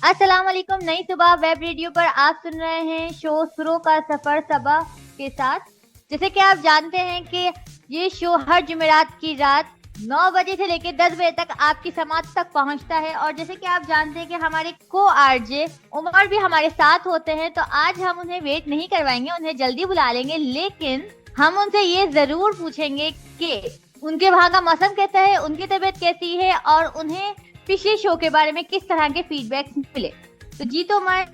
अस्सलाम वालेकुम। नई सुबह वेब रेडियो पर आप सुन रहे हैं शो सुरों का सफर सबा के साथ। जैसे कि आप जानते हैं कि ये शो हर जुमेरात की रात 9 बजे से लेकर 10 बजे तक आपकी समाज तक पहुंचता है। और जैसे कि आप जानते हैं कि हमारे को आरजे उमर भी हमारे साथ होते हैं, तो आज हम उन्हें वेट नहीं करवाएंगे, उन्हें जल्दी बुला लेंगे। लेकिन हम उनसे ये जरूर पूछेंगे कि उनके वहाँ का मौसम कैसा है, उनकी तबीयत कैसी है और उन्हें पिछले शो के बारे में किस तरह के फीडबैक मिले। तो जी तो उमर,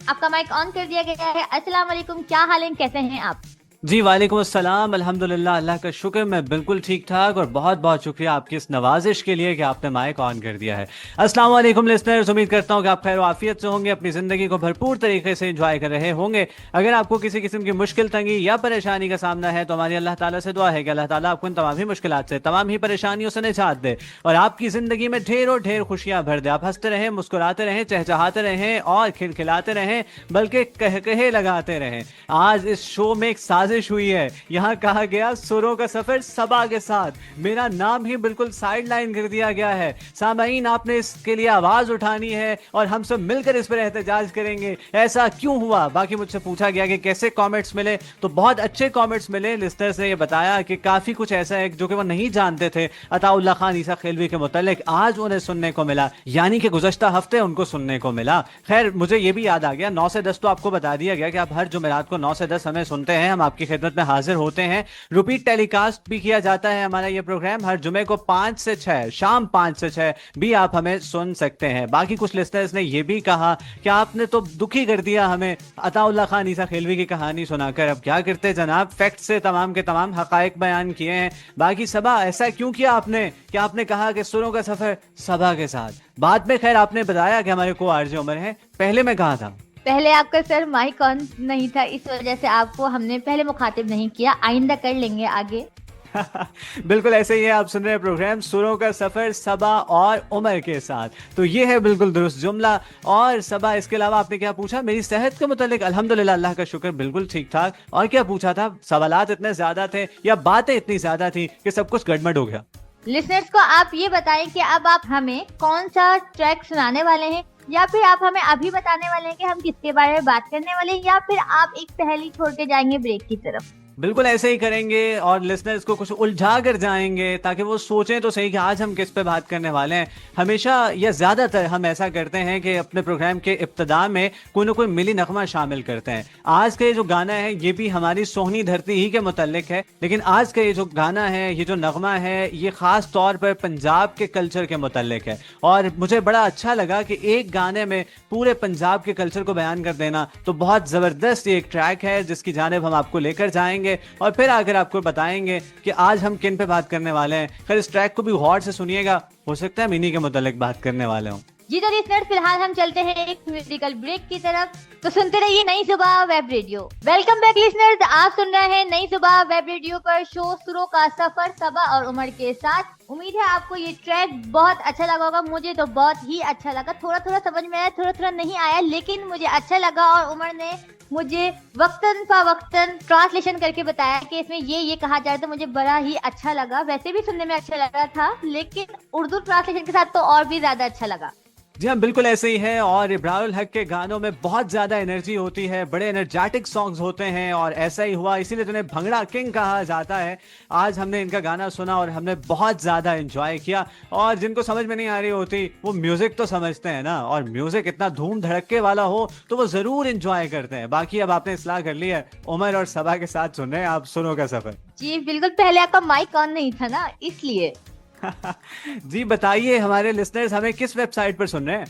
आपका माइक ऑन कर दिया गया है। अस्सलाम वालेकुम, क्या हाल है, कैसे हैं आप? जी वालेकुम अस्सलाम। अल्हम्दुलिल्लाह, अल्लाह का शुक्र, मैं बिल्कुल ठीक ठाक। और बहुत बहुत शुक्रिया आपकी इस नवाजिश के लिए कि आपने माइक ऑन कर दिया है। अस्सलाम वालेकुम लिसनर्स, उम्मीद करता हूँ कि आप खैर आफियत से होंगे, अपनी ज़िंदगी को भरपूर तरीके से एंजॉय कर रहे होंगे। अगर आपको किसी किस्म की मुश्किल, तंगी या परेशानी का सामना है तो हमारी अल्लाह ताला से दुआ है कि अल्लाह ताला आपको इन तमाम ही मुश्किलात से, तमाम ही परेशानियों से निजात दे और आपकी ज़िंदगी में ढेरों ढेर खुशियाँ भर दे। आप हंसते रहें, मुस्कुराते रहें, चहचहाते रहें और खिलखिलाते रहें, बल्कि कहे लगाते रहें। आज इस शो में एक साजिश हुई है। यहाँ कहा गया सुरों का सफर सबा के साथ, मेरा नाम ही बिल्कुल साइड लाइन कर दिया गया है। सामाईन, आपने इसके लिए आवाज उठानी है और हम सब मिलकर इस पर एहतजाज करेंगे। ऐसा क्यों हुआ? बाकी मुझसे पूछा गया कि कैसे कमेंट्स मिले, तो बहुत अच्छे कमेंट्स मिले। लिस्टर्स ने ये बताया कि काफी कुछ ऐसा है जो कि वो नहीं जानते थे अताउल्लाह खान ईसा खिलवी के मुतालिक, आज उन्हें सुनने को मिला, यानी कि गुज़श्ता हफ्ते उनको सुनने को मिला। खैर, मुझे ये भी याद आ गया, 9 से 10 तो आपको बता दिया गया कि आप हर जुमेरात को 9 से 10 हमें सुनते हैं, हम आपकी खिदमत में हाजिर होते हैं। रिपीट टेलीकास्ट भी किया जाता है हमारा ये प्रोग्राम हर जुमे को 5 से 6, शाम 5 से 6 भी आप हमें सुन सकते हैं। बाकी कुछ लिस्टर्स ने ये भी कहा कि आपने तो दुखी कर दिया हमें अताउल्लाह खान ईसा खिलवी की कहानी सुनाकर। अब क्या करते जनाब, फैक्ट से तमाम के तमाम हकायक बयान किए हैं। बाकी सबा, ऐसा क्यों किया आपने कि आपने कहा कि सुरों का सफर सबा के साथ? बाद में खैर आपने बताया कि हमारे को आरजे उमर है, पहले मैं कहा था। पहले आपका सर माइक ऑन नहीं था, इस वजह से आपको हमने पहले मुखातिब नहीं किया। आइंदा कर लेंगे आगे। बिल्कुल ऐसे ही है। आप सुन रहे हैं प्रोग्राम सुरों का सफर सबा और उमर के साथ, तो ये है बिल्कुल दुरुस्त जुमला। और सबा, इसके अलावा आपने क्या पूछा मेरी सेहत के मुतालिक? अल्हम्दुलिल्लाह, अल्लाह का शुक्र, बिल्कुल ठीक ठाक। और क्या पूछा था? सवालात इतने ज्यादा थे या बातें इतनी ज्यादा थी कि सब कुछ गड़बड़ हो गया? लिसनर्स को आप ये बताएं कि अब आप हमें कौन सा ट्रैक सुनाने वाले हैं, या फिर आप हमें अभी बताने वाले हैं कि हम किसके बारे में बात करने वाले हैं, या फिर आप एक पहेली छोड़ के जाएंगे ब्रेक की तरफ? बिल्कुल ऐसे ही करेंगे और लिसनर्स को कुछ उलझा कर जाएंगे ताकि वो सोचें तो सही कि आज हम किस पे बात करने वाले हैं। हमेशा या ज़्यादातर हम ऐसा करते हैं कि अपने प्रोग्राम के इब्तिदा में कोई ना कोई मिली नगमा शामिल करते हैं। आज का ये जो गाना है ये भी हमारी सोहनी धरती ही के मुतल्लिक है, लेकिन आज का ये जो गाना है, ये जो नगमा है, ये ख़ास तौर पर पंजाब के कल्चर के मुतल्लिक है। और मुझे बड़ा अच्छा लगा कि एक गाने में पूरे पंजाब के कल्चर को बयान कर देना, तो बहुत ज़बरदस्त ये एक ट्रैक है जिसकी जानिब हम आपको लेकर जाएंगे और फिर आकर आपको बताएंगे कि आज हम किन पे बात करने वाले हैं। खैर, इस ट्रैक को भी गौर से सुनिएगा, हो सकता है मिनी के मुतालिक बात करने वाले हों। जी तो लिसनर्स, फिलहाल हम चलते हैं एक म्यूजिकल ब्रेक की तरफ, तो सुनते रहिए नई सुबह web radio. Welcome back listeners, आप सुन रहे हैं नई सुबह वेब रेडियो पर शो सुरों का सफर सबा और उमर के साथ। उम्मीद है आपको ये ट्रैक बहुत अच्छा लगा होगा। मुझे तो बहुत ही अच्छा लगा। थोड़ा थोड़ा समझ में आया, थोड़ा थोड़ा नहीं आया, लेकिन मुझे अच्छा लगा। और उमर ने मुझे वक्तन फवक्तन ट्रांसलेशन करके बताया कि इसमें ये कहा जाए, तो मुझे बड़ा ही अच्छा लगा। वैसे भी सुनने में अच्छा लग रहा था, लेकिन उर्दू ट्रांसलेशन के साथ तो और भी ज्यादा अच्छा लगा। जी हाँ, बिल्कुल ऐसे ही है। और इब्राहिम हक के गानों में बहुत ज़्यादा एनर्जी होती है, बड़े एनर्जेटिक सॉन्ग्स होते हैं और ऐसा ही हुआ, इसीलिए तो इन्हें भंगड़ा किंग कहा जाता है। आज हमने इनका गाना सुना और हमने बहुत ज़्यादा एंजॉय किया। और जिनको समझ में नहीं आ रही होती वो म्यूज़िक तो समझते हैं ना, और म्यूज़िक इतना धूम धड़के वाला हो तो वो ज़रूर एंजॉय करते हैं। बाकी अब आपने इस्लाह कर लिया है, उमर और सबा के साथ सुन रहे हैं आप सुरों का सफ़र। जी बिल्कुल, पहले आपका माइक ऑन नहीं था ना, इसलिए। जी बताइए, हमारे लिसनर्स हमें किस वेबसाइट पर सुन रहे हैं?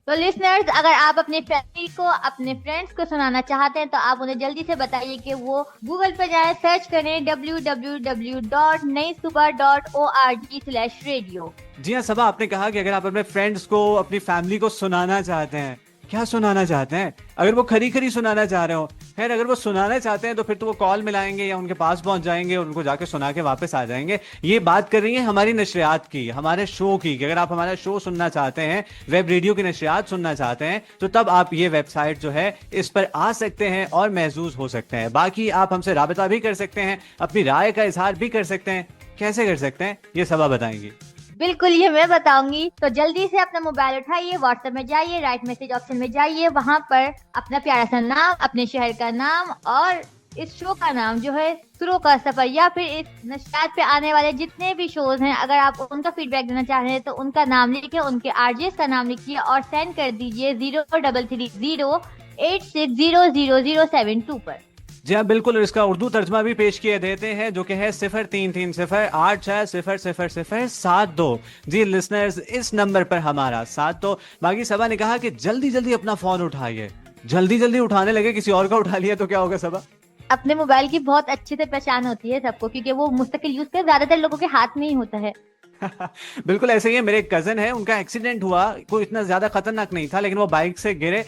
तो लिसनर्स, अगर आप अपने फैमिली को, अपने फ्रेंड्स को सुनाना चाहते हैं तो आप उन्हें जल्दी से बताइए कि वो गूगल पर जाए, सर्च करें www.naisuba.org/radio। जी हाँ सबा, आपने कहा कि अगर आप अपने फ्रेंड्स को, अपनी फैमिली को सुनाना चाहते हैं, क्या सुनाना चाहते हैं? अगर वो खरी खरी सुनाना चाह रहे हो, खैर अगर वो सुनाना चाहते हैं तो फिर तो वो कॉल मिलाएंगे या उनके पास पहुंच जाएंगे और उनको जाके सुना के वापस आ जाएंगे। ये बात कर रही है हमारी नशरियात की, हमारे शो की, कि अगर आप हमारा शो सुनना चाहते हैं, वेब रेडियो की नशरियात सुनना चाहते हैं, तो तब आप ये वेबसाइट जो है इस पर आ सकते हैं और महसूस हो सकते हैं। बाकी आप हमसे राबता भी कर सकते हैं, अपनी राय का इजहार भी कर सकते हैं। कैसे कर सकते हैं ये सबा बताएंगी। बिल्कुल, ये मैं बताऊंगी। तो जल्दी से अपना मोबाइल उठाइए, व्हाट्सएप में जाइए, राइट मैसेज ऑप्शन में जाइए, वहां पर अपना प्यारा सा नाम, अपने शहर का नाम और इस शो का नाम जो है सुरों का सफर, या फिर इस नशरियात पे आने वाले जितने भी शोज हैं, अगर आप उनका फीडबैक देना चाह रहे हैं तो उनका नाम लिखिए, उनके आरजेस का नाम लिखिए और सेंड कर दीजिए 033086000072 पर। जी हाँ बिल्कुल, और इसका उर्दू तर्जमा भी पेश किए देते हैं जो कि है 0330860072। जी लिसनर्स, इस नंबर पर हमारा साथ दो। बाकी सबा ने कहा कि जल्दी जल्दी अपना फोन उठाइए। जल्दी जल्दी उठाने लगे, किसी और का उठा लिया तो क्या होगा सबा? अपने मोबाइल की बहुत अच्छे से पहचान होती है सबको, क्योंकि वो मुस्तकिल यूज कर ज्यादातर लोगों के हाथ में ही होता है। बिल्कुल ऐसे ही है। मेरे एक कजन है, उनका एक्सीडेंट हुआ, कोई इतना ज्यादा खतरनाक नहीं था, लेकिन वो बाइक से गिरे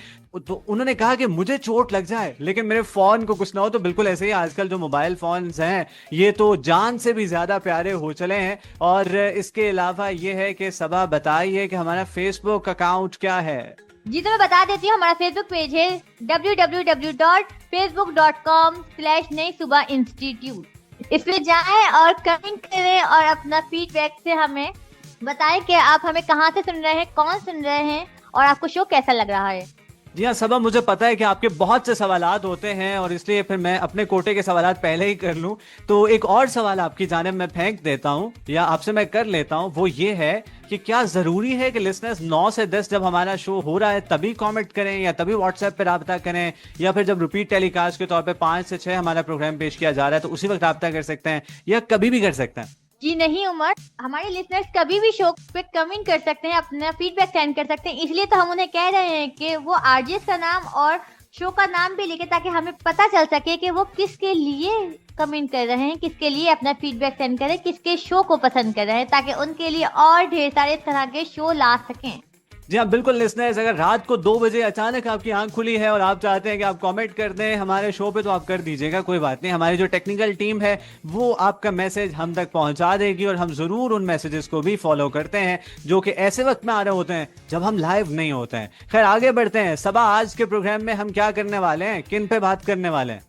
तो उन्होंने कहा कि मुझे चोट लग जाए लेकिन मेरे फोन को कुछ ना हो। तो बिल्कुल ऐसे ही आजकल जो मोबाइल फोन्स हैं ये तो जान से भी ज्यादा प्यारे हो चले हैं। और इसके अलावा ये है कि सबा बताइए कि हमारा फेसबुक अकाउंट क्या है? जी तो मैं बता देती हूँ, हमारा फेसबुक पेज है www.facebook.com/नई सुबह इंस्टीट्यूट। इसमें जाएं और कमेंट करें और अपना फीडबैक से हमें बताएं कि आप हमें कहाँ से सुन रहे हैं, कौन सुन रहे हैं और आपको शो कैसा लग रहा है। जी हाँ सबा, मुझे पता है कि आपके बहुत से सवालात होते हैं और इसलिए फिर मैं अपने कोटे के सवालात पहले ही कर लूं। तो एक और सवाल आपकी जानिब मैं फेंक देता हूं, या आपसे मैं कर लेता हूं। वो ये है कि क्या जरूरी है कि लिसनर्स 9 से 10 जब हमारा शो हो रहा है तभी कमेंट करें, या तभी व्हाट्सएप पे राब्ता करें, या फिर जब रिपीट टेलीकास्ट के तौर पे 5 से 6 हमारा प्रोग्राम पेश किया जा रहा है तो उसी वक्त राब्ता कर सकते हैं, या कभी भी कर सकते हैं? जी नहीं उमर, हमारे लिसनर्स कभी भी शो पे कमेंट कर सकते हैं, अपना फीडबैक सेंड कर सकते हैं। इसलिए तो हम उन्हें कह रहे हैं कि वो आरजेस का नाम और शो का नाम भी लिखे, ताकि हमें पता चल सके कि वो किसके लिए कमेंट कर रहे हैं, किसके लिए अपना फीडबैक सेंड करें, किसके शो को पसंद कर रहे हैं, ताकि उनके लिए और ढेर सारे तरह के शो ला सकें। जी हाँ बिल्कुल लिसनर्स, अगर रात को 2 बजे अचानक आपकी आंख खुली है और आप चाहते हैं कि आप कमेंट कर दें हमारे शो पे, तो आप कर दीजिएगा, कोई बात नहीं। हमारी जो टेक्निकल टीम है वो आपका मैसेज हम तक पहुंचा देगी और हम जरूर उन मैसेजेस को भी फॉलो करते हैं जो कि ऐसे वक्त में आ रहे होते हैं जब हम लाइव नहीं होते हैं। खैर आगे बढ़ते हैं सबा, आज के प्रोग्राम में हम क्या करने वाले हैं, किन पे बात करने वाले हैं?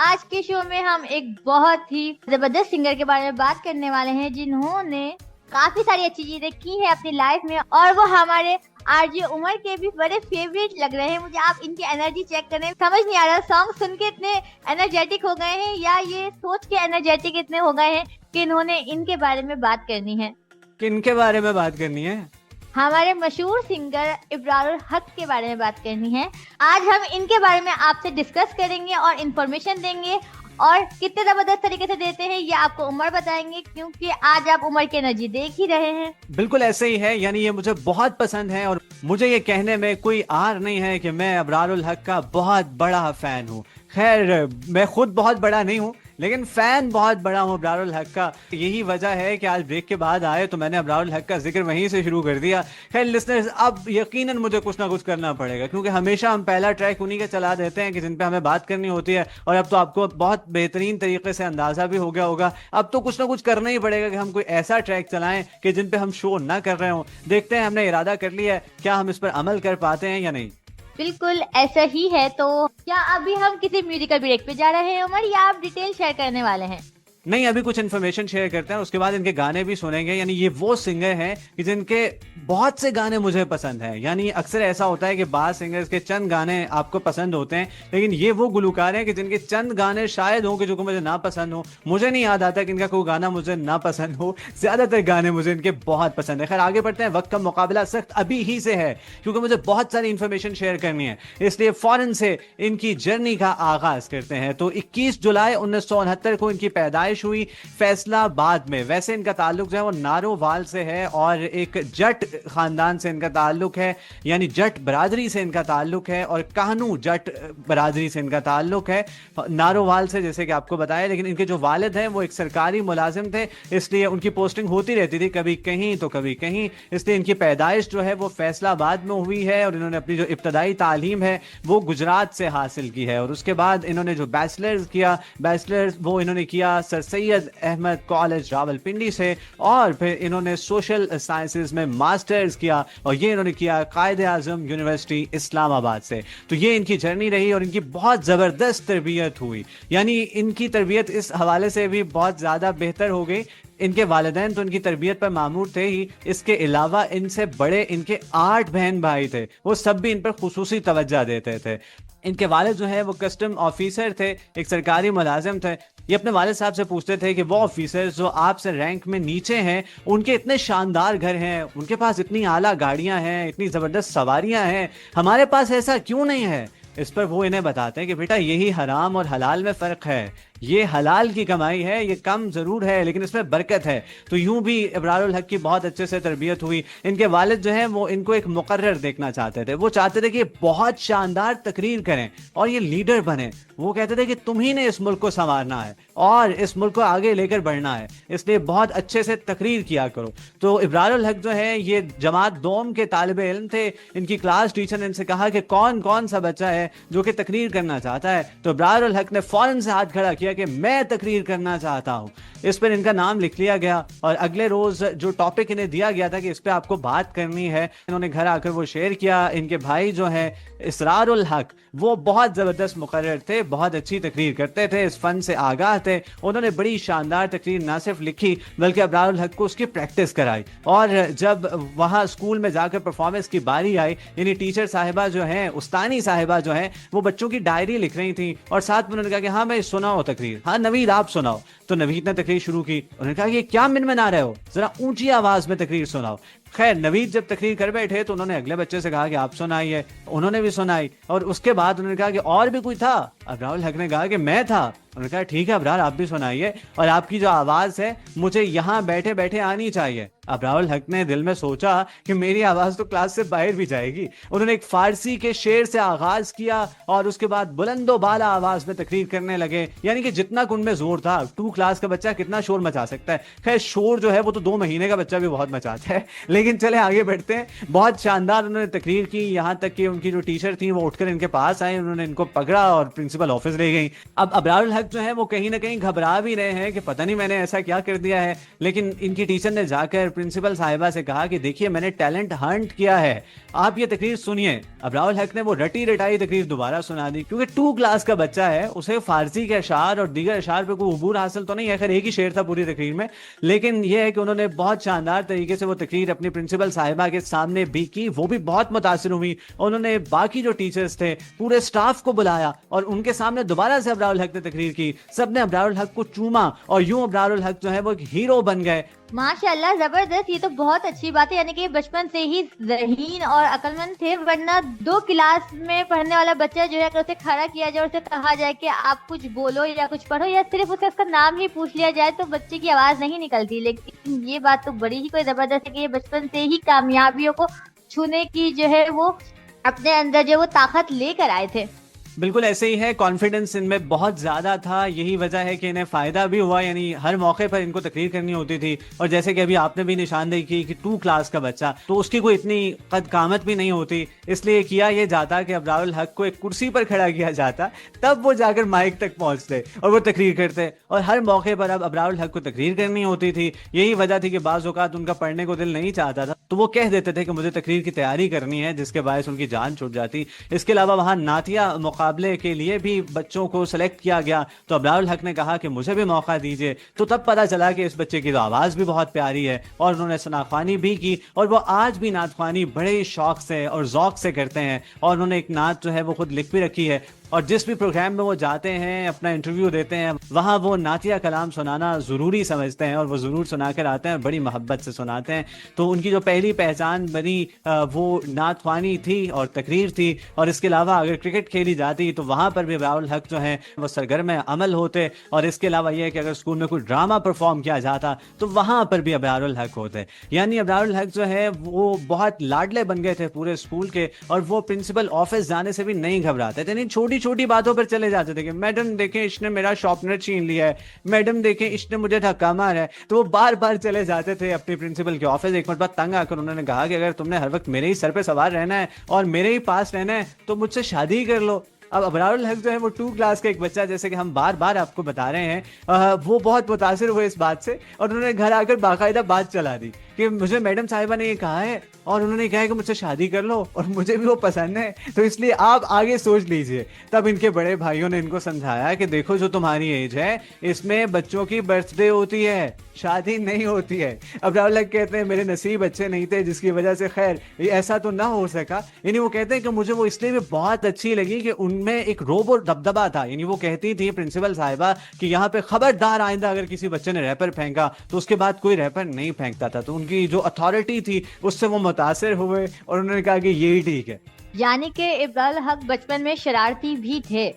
आज के शो में हम एक बहुत ही जबरदस्त सिंगर के बारे में बात करने वाले हैं जिन्होंने काफी सारी अच्छी चीजें की है अपनी लाइफ में, और वो हमारे आरजे उमर के भी बड़े फेवरेट लग रहे हैं मुझे। आप इनकी एनर्जी चेक करें, समझ नहीं आ रहा सॉन्ग सुन के इतने एनर्जेटिक हो गए हैं या ये सोच के एनर्जेटिक इतने हो गए हैं कि इन्होंने इनके बारे में बात करनी है। किन के बारे में बात करनी है? हमारे मशहूर सिंगर इब्रारुल हक के बारे में बात करनी है। आज हम इनके बारे में आपसे डिस्कस करेंगे और इन्फॉर्मेशन देंगे, और कितने जबरदस्त तरीके से देते हैं ये आपको उमर बताएंगे, क्योंकि आज आप उमर की एनर्जी देख ही रहे हैं। बिल्कुल ऐसे ही है, यानी ये मुझे बहुत पसंद है और मुझे ये कहने में कोई आर नहीं है कि मैं इब्रारुल हक का बहुत बड़ा फैन हूँ। खैर मैं खुद बहुत बड़ा नहीं हूँ लेकिन फैन बहुत बड़ा हूँ इब्रारुल हक का। यही वजह है कि आज ब्रेक के बाद आए तो मैंने इब्रारुल हक का जिक्र वहीं से शुरू कर दिया। खैर लिसनर्स, अब यकीनन मुझे कुछ ना कुछ करना पड़ेगा, क्योंकि हमेशा हम पहला ट्रैक उन्हीं का चला देते हैं कि जिन पे हमें बात करनी होती है, और अब तो आपको बहुत बेहतरीन तरीके से अंदाजा भी हो गया होगा। अब तो कुछ ना कुछ करना ही पड़ेगा कि हम कोई ऐसा ट्रैक चलाएं कि जिन पे हम शो ना कर रहे हो। देखते हैं, हमने इरादा कर लिया है, क्या हम इस पर अमल कर पाते हैं या नहीं। बिल्कुल ऐसा ही है। तो क्या अभी हम किसी म्यूजिकल ब्रेक पे जा रहे हैं उमर, या आप डिटेल शेयर करने वाले हैं? नहीं, अभी कुछ इन्फॉर्मेशन शेयर करते हैं, उसके बाद इनके गाने भी सुनेंगे। यानी ये वो सिंगर हैं कि जिनके बहुत से गाने मुझे पसंद हैं। यानी अक्सर ऐसा होता है कि बाज़ सिंगर्स के चंद गाने आपको पसंद होते हैं, लेकिन ये वो गुलकार हैं कि जिनके चंद गाने शायद हों कि जो मुझे ना पसंद हो। मुझे नहीं याद आता कि इनका कोई गाना मुझे ना पसंद हो, ज्यादातर गाने मुझे इनके बहुत पसंद है। खैर आगे बढ़ते हैं, वक्त का मुकाबला सख्त अभी ही से है क्योंकि मुझे बहुत सारी इन्फॉर्मेशन शेयर करनी है, इसलिए फौरन से इनकी जर्नी का आगाज करते हैं। तो 21 जुलाई 1969 को इनकी पैदाइश हुई फैसलाबाद में। वैसे इनका ताल्लुक जो है वो नारोवाल से है और एक जट खानदान से इनका ताल्लुक है, यानी जट बरादरी से इनका ताल्लुक है और कानू जट बरादरी से इनका ताल्लुक है, नारोवाल से, जैसे कि आपको बताया। लेकिन इनके जो वालिद हैं वो एक सरकारी मुलाजिम थे, इसलिए उनकी पोस्टिंग होती रहती थी, कभी कहीं तो कभी कहीं, इसलिए इनकी पैदाइश जो है वो फैसलाबाद में हुई है। और इन्होंने अपनी जो इब्तदाई तालीम है वो गुजरात से हासिल की है, और उसके बाद इन्होंने जो बैचलर्स किया, बैचलर्स वो इन्होंने किया सर सैयद अहमद कॉलेज रावलपिंडी से, और फिर इन्होंने सोशल साइंसेज में मास्टर्स किया, और ये इन्होंने किया कायद-ए-आज़म यूनिवर्सिटी इस्लामाबाद से। तो ये इनकी जर्नी रही और इनकी बहुत ज़बरदस्त तरबियत हुई, यानी इनकी तरबियत इस हवाले से भी बहुत ज़्यादा बेहतर हो गई। इनके वालिदैन तो इनकी तरबियत पर मामूर थे ही, इसके अलावा इनसे बड़े इनके 8 बहन भाई थे, वो सब भी इन पर खुसूसी तवज्जो देते थे। इनके वालिद जो है वो कस्टम ऑफिसर थे, एक सरकारी मुलाजिम थे। ये अपने वालिद साहब से पूछते थे कि वो ऑफिसर जो आपसे रैंक में नीचे हैं, उनके इतने शानदार घर हैं, उनके पास इतनी आला गाड़ियां हैं, इतनी ज़बरदस्त सवारियां हैं, हमारे पास ऐसा क्यों नहीं है? इस पर वो इन्हें बताते हैं कि बेटा यही हराम और हलाल में फ़र्क है। ये हलाल की कमाई है, ये कम ज़रूर है लेकिन इसमें बरकत है। तो यूं भी इब्रारुल हक की बहुत अच्छे से तरबियत हुई। इनके वालिद जो हैं वो इनको एक मुकर्रर देखना चाहते थे। वो चाहते थे कि बहुत शानदार तकरीर करें और ये लीडर बने। वो कहते थे कि तुम ही ने इस मुल्क को संवारना है और इस मुल्क को आगे लेकर बढ़ना है, इसलिए बहुत अच्छे से तकरीर किया करो। तो इब्रारुल हक जो है ये जमात दोम के तालिबे इल्म थे। इनकी क्लास टीचर ने इनसे कहा कि कौन कौन सा बच्चा है जो कि तकरीर करना चाहता है। तो इब्रारुल हक ने फौरन से हाथ खड़ा किया कि मैं तकरीर करना चाहता हूं। इस पर इनका नाम लिख लिया गया और अगले रोज जो टॉपिक इन्हें दिया गया था कि इस पे आपको बात करनी है, इन्होंने घर आकर वो शेयर किया। इनके भाई जो है इसरारुल हक, वो बहुत जबरदस्त मुकर्रर थे, बहुत अच्छी तकरीर करते थे, इस फन से आगाह थे। उन्होंने बड़ी शानदार तकरीर ना सिर्फ लिखी बल्कि इब्रारुल हक को उसकी प्रैक्टिस कराई। और जब वहाँ स्कूल में जाकर परफॉर्मेंस की बारी आई, यानी टीचर साहिबा जो हैं, उस्तानी साहिबा जो हैं, वो बच्चों की डायरी लिख रही थी और साथ में उन्होंने कहा कि हाँ भाई सुनाओ तकरीर, हाँ नवीद आप सुनाओ। तो नवीद ने तकरीर शुरू की। उन्होंने कहा कि क्या मिनमिना रहे हो, जरा ऊंची आवाज में तकरीर सुनाओ। खैर नवीद जब तकरीर कर बैठे तो उन्होंने अगले बच्चे से कहा कि आप सुनाइए। उन्होंने भी सुनाई और उसके बाद उन्होंने कहा कि और भी कोई था? इब्रारुल हक ने कहा कि मैं था। उन्होंने कहा ठीक है अब्रार आप भी सुनाइए, और आपकी जो आवाज है मुझे यहाँ बैठे बैठे आनी चाहिए। इब्रारुल हक ने दिल में सोचा कि मेरी आवाज तो क्लास से बाहर भी जाएगी। उन्होंने एक फारसी के शेर से आगाज किया और उसके बाद बुलंदो बाला आवाज में तकरीर करने लगे, यानी कि जितना कुन में जोर था। 2 क्लास का बच्चा कितना शोर मचा सकता है? खैर शोर जो है वो तो 2 महीने का बच्चा भी बहुत मचाता है। लेकिन चले आगे बढ़ते हैं। बहुत शानदार उन्होंने तकरीर की, यहाँ तक कि उनकी जो टीचर थी वो उठकर इनके पास आई, उन्होंने इनको पकड़ा और प्रिंसिपल ऑफिस ले गई। अब इब्रारुल हक जो है वो कहीं ना कहीं घबरा भी रहे हैं कि पता नहीं मैंने ऐसा क्या कर दिया है। लेकिन इनकी टीचर ने जाकर प्रिंसिपल साहिबा से कहा कि देखिए मैंने टैलेंट हंट किया है, आप ये तकरीर सुनिए। इब्रारुल हक ने वो रटी रटाई तकरीर दोबारा सुना दी, क्योंकि 2 क्लास का बच्चा है, उसे फारसी के अशार और दीगर अशार पे कोई अबूर हासिल तो नहीं है। खैर एक ही शेर था पूरी तकरीर में, लेकिन यह है कि उन्होंने बहुत शानदार तरीके से वो तकरीर अपनी प्रिंसिपल साहिबा के सामने भी की। वो भी बहुत मुतासिर हुई। उन्होंने बाकी जो टीचर्स थे पूरे स्टाफ को बुलाया और उनके सामने दोबारा से इब्रारुल हक ने तकरीर की। सबने इब्रारुल हक को चूमा और यूं इब्रारुल हक जो है वो एक हीरो बन गए। माशाल्लाह जबरदस्त, ये तो बहुत अच्छी बात है। यानी कि बचपन से ही ज़हीन और अक्लमंद थे, वरना 2 क्लास में पढ़ने वाला बच्चा जो है अगर उसे खड़ा किया जाए और उसे कहा जाए कि आप कुछ बोलो या कुछ पढ़ो या सिर्फ उसका नाम ही पूछ लिया जाए तो बच्चे की आवाज नहीं निकलती। लेकिन ये बात तो बड़ी ही कोई जबरदस्त है कि ये बचपन से ही कामयाबियों को छूने की जो है वो अपने अंदर जो वो ताकत लेकर आए थे। बिल्कुल ऐसे ही है, कॉन्फिडेंस इनमें बहुत ज़्यादा था। यही वजह है कि इन्हें फ़ायदा भी हुआ, यानी हर मौके पर इनको तकरीर करनी होती थी। और जैसे कि अभी आपने भी निशानदेही की कि 2 क्लास का बच्चा, तो उसकी कोई इतनी कद कामत भी नहीं होती, इसलिए किया ये जाता कि इब्रारुल हक को एक कुर्सी पर खड़ा किया जाता, तब वो जाकर माइक तक पहुँचते और वो तकरीर करते। और हर मौके पर अब इब्रारुल हक को तकरीर करनी होती थी। यही वजह थी कि बाज़ औक़ात उनका पढ़ने को दिल नहीं चाहता था, तो वो कह देते थे कि मुझे तकरीर की तैयारी करनी है, जिसके बायस उनकी जान छूट जाती। इसके अलावा वहाँ नातिया मुकाबले के लिए भी बच्चों को सेलेक्ट किया गया, तो इब्रारुल हक ने कहा कि मुझे भी मौका दीजिए। तो तब पता चला कि इस बच्चे की तो आवाज़ भी बहुत प्यारी है और उन्होंने सनाख्वानी भी की और वो आज भी नातख्वानी बड़े शौक से और ज़ौक से करते हैं। और उन्होंने एक नात जो है वो खुद लिख भी रखी है और जिस भी प्रोग्राम में वो जाते हैं, अपना इंटरव्यू देते हैं, वहाँ वो नातिया कलाम सुनाना ज़रूरी समझते हैं और वो ज़रूर सुना कर आते हैं, बड़ी मोहब्बत से सुनाते हैं। तो उनकी जो पहली पहचान बनी वो नात ख्वानी थी और तकरीर थी। और इसके अलावा अगर क्रिकेट खेली जाती तो वहाँ पर भी इब्रारुल हक जो हैं वो सरगर्म अमल होते। और इसके अलावा ये है कि अगर स्कूल में कोई ड्रामा परफॉर्म किया जाता तो वहाँ पर भी इब्रारुल हक होते। यानी इब्रारुल हक जो है वो बहुत लाडले बन गए थे पूरे स्कूल के, और वो प्रिंसिपल ऑफिस जाने से भी नहीं घबराते थे। नहीं, छोटी छोटी बातों पर चले जाते थे कि मैडम देखें इसने मेरा शॉर्पनर छीन लिया है, मैडम देखें इसने मुझे धक्का मारा है। तो वो बार बार चले जाते थे अपने प्रिंसिपल के ऑफिस। एक मरतबा तंग आकर उन्होंने कहा कि अगर तुमने हर वक्त मेरे ही सर पे सवार रहना है और मेरे ही पास रहना है तो मुझसे शादी कर लो। अब अबरारुल हक जो है वो 2 क्लास का एक बच्चा, जैसे कि हम बार बार आपको बता रहे हैं, वो बहुत मुतासिर हुए इस बात से और उन्होंने घर आकर बाकायदा बात चला दी कि मुझे मैडम साहिबा ने ये कहा है और उन्होंने कहा है कि मुझसे शादी कर लो और मुझे भी वो पसंद है, तो इसलिए आप आगे सोच लीजिए। तब इनके बड़े भाइयों ने इनको समझाया कि देखो जो तुम्हारी एज है इसमें बच्चों की बर्थडे होती है, शादी नहीं होती है। अब राहुल हक कहते हैं मेरे नसीब अच्छे नहीं थे जिसकी वजह से खैर ये ऐसा तो ना हो सका। यानी वो कहते हैं कि मुझे वो इसलिए भी बहुत अच्छी लगी कि उनमें एक रोब और दबदबा था। यानी वो कहती थी प्रिंसिपल साहिबा कि यहाँ पे खबरदार आइंदा अगर किसी बच्चे ने रैपर फेंका तो उसके बाद कोई रैपर नहीं फेंकता था। तो उनकी जो अथॉरिटी थी उससे वो मुतासिर हुए और उन्होंने कहा कि यही ठीक है। यानी कि इब्राहिम हक बचपन में शरारती भी थे।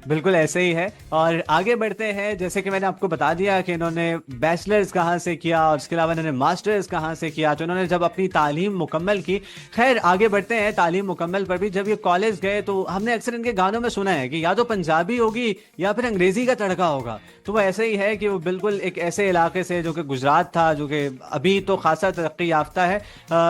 बिल्कुल ऐसे ही है। और आगे बढ़ते हैं, जैसे कि मैंने आपको बता दिया कि इन्होंने बैचलर्स कहाँ से किया और उसके अलावा इन्होंने मास्टर्स कहाँ से किया। तो इन्होंने जब अपनी तालीम मुकम्मल की, खैर आगे बढ़ते हैं तालीम मुकम्मल पर भी, जब ये कॉलेज गए तो हमने अक्सर इनके गानों में सुना है कि या तो पंजाबी होगी या फिर अंग्रेजी का तड़का होगा। तो वो ऐसे ही है कि वो बिल्कुल एक ऐसे इलाके से जो कि गुजरात था, जो कि अभी तो खासा तरक्की याफ्ता है,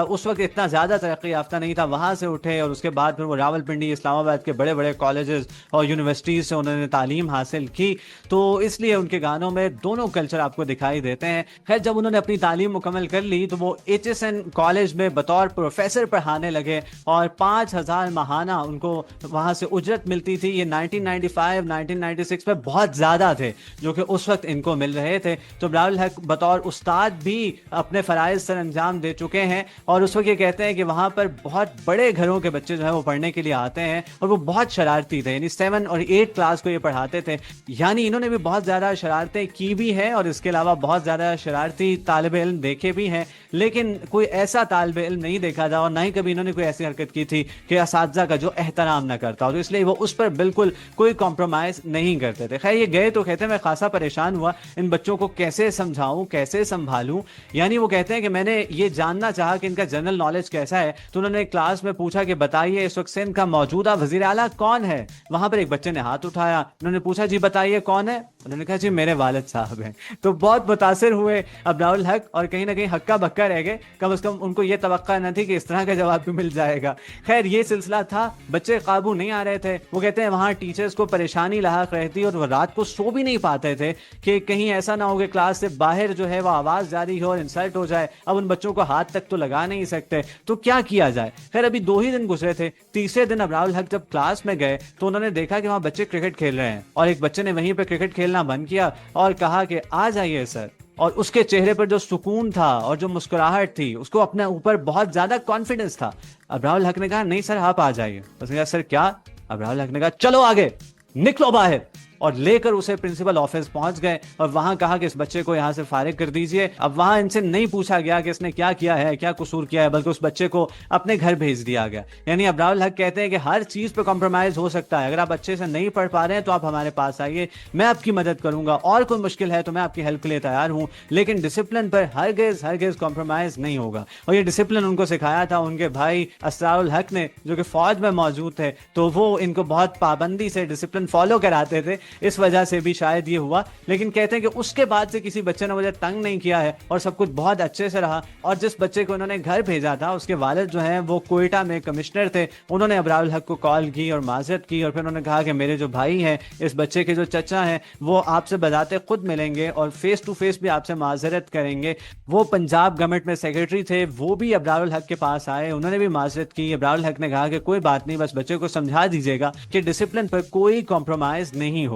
उस वक्त इतना ज़्यादा तरक्की याफ्ता नहीं था, वहाँ से उठे और उसके बाद फिर वो रावलपिंडी इस्लामाबाद के बड़े बड़े कॉलेजेस और यूनिवर्सिटीज़ से उन्होंने तालीम हासिल की। तो इसलिए उनके गानों में दोनों कल्चर आपको दिखाई देते हैं। खैर जब उन्होंने अपनी तालीम मुकम्मल कर ली तो वो HSN कॉलेज में बतौर प्रोफेसर पढ़ाने लगे और 5,000 माहाना उनको वहाँ से उजरत मिलती थी। ये 1995-1996 में बहुत ज़्यादा थे जो कि उस वक्त इनको मिल रहे थे। तो इब्राहिम हक बतौर उस्ताद भी अपने फ़राइज़ सर अंजाम दे चुके हैं और उस वक्त ये कहते हैं कि वहाँ पर बहुत बड़े घरों के बच्चे जो है वो पढ़ने के लिए आते हैं और वो बहुत शरारती थे। यानी 7 और 8 क्लास को ये पढ़ाते थे। यानी इन्होंने भी बहुत ज़्यादा शरारतें की भी हैं और इसके अलावा बहुत ज़्यादा शरारती तालिब इल्म देखे भी हैं, लेकिन कोई ऐसा तालिब इल्म नहीं देखा था और ना ही कभी इन्होंने कोई ऐसी हरकत की थी कि असातिज़ा का जो एहतराम ना करता हो। तो इसलिए वो उस पर बिल्कुल कोई कॉम्प्रोमाइज़ नहीं करते थे। खैर ये गए तो कहते हैं मैं खासा परेशान हुआ इन बच्चों को कैसे समझाऊं, कैसे संभालूं। यानी वो कहते हैं कि मैंने ये जानना चाहा कि इनका जनरल नॉलेज कैसा है। तो उन्होंने क्लास में पूछा कि बताइए इस वक्त सिंध का मौजूदा वजीर आला कौन है। वहां पर एक बच्चे ने हाथ उठाया, उन्होंने पूछा जी बताइए कौन है। उन्होंने कहा जी मेरे वालिद साहब हैं। तो बहुत मुतासिर हुए इब्राहिम हक और कहीं ना कहीं हक्का बक्का रह गए। कम से कम उनको ये तवक्का न थी कि इस तरह का जवाब भी मिल जाएगा। खैर ये सिलसिला था, बच्चे काबू नहीं आ रहे थे। वो कहते हैं वहाँ टीचर्स को परेशानी लाहक रहती और वो रात को सो भी नहीं पाते थे कि कहीं ऐसा ना हो कि क्लास से बाहर जो है वो आवाज़ जारी हो और इंसल्ट हो जाए। अब उन बच्चों को हाथ तक तो लगा नहीं सकते, तो क्या किया जाए। खैर अभी 2 ही दिन गुजरे थे। तीसरे दिन इब्राहिम हक जब क्लास में गए तो उन्होंने देखा कि वहाँ बच्चे क्रिकेट खेल रहे हैं और एक बच्चे ने वहीं पर क्रिकेट खेलना बंद किया और कहा कि आ जाइए सर। और उसके चेहरे पर जो सुकून था और जो मुस्कुराहट थी, उसको अपने ऊपर बहुत ज्यादा कॉन्फिडेंस था। इब्राहिम हक ने कहा नहीं सर आप आ जाइए। उसने कहा सर क्या। इब्राहिम हक ने कहा चलो आगे निकलो बाहर, और लेकर उसे प्रिंसिपल ऑफिस पहुंच गए और वहां कहा कि इस बच्चे को यहां से फारिग कर दीजिए। अब वहां इनसे नहीं पूछा गया कि इसने क्या किया है, क्या कसूर किया है, बल्कि उस बच्चे को अपने घर भेज दिया गया। यानी इब्राहिम हक कहते हैं कि हर चीज पे कॉम्प्रोमाइज हो सकता है। अगर आप अच्छे से नहीं पढ़ पा रहे हैं तो आप हमारे पास आइए, मैं आपकी मदद करूंगा, और कोई मुश्किल है तो मैं आपकी हेल्प के लिए तैयार हूं, लेकिन डिसिप्लिन पर हरगिज कॉम्प्रोमाइज नहीं होगा। और ये डिसिप्लिन उनको सिखाया था उनके भाई असरारुल हक ने, जो कि फौज में मौजूद थे। तो वो इनको बहुत पाबंदी से डिसिप्लिन फॉलो कराते थे, इस वजह से भी शायद ये हुआ। लेकिन कहते हैं कि उसके बाद से किसी बच्चे ने मुझे तंग नहीं किया है और सब कुछ बहुत अच्छे से रहा। और जिस बच्चे को उन्होंने घर भेजा था उसके वालिद जो हैं वो कोयटा में कमिश्नर थे। उन्होंने इब्राहिम हक को कॉल की और माजरत की और फिर उन्होंने कहा कि मेरे जो भाई हैं, इस बच्चे के जो चचा हैं, वो आपसे बजाते खुद मिलेंगे और फेस टू फेस भी आपसे माजरत करेंगे। वो पंजाब गवर्नमेंट में सेक्रेटरी थे, वो भी इब्राहिम हक के पास आए, उन्होंने भी माजरत की। इब्राहिम हक ने कहा कि कोई बात नहीं, बस बच्चे को समझा दीजिएगा कि डिसिप्लिन पर कोई कॉम्प्रोमाइज नहीं होगा।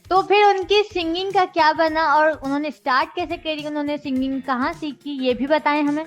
तो फिर उनकी सिंगिंग का क्या बना और उन्होंने स्टार्ट कैसे करी, उन्होंने सिंगिंग कहाँ सीखी, ये भी बताएं हमें।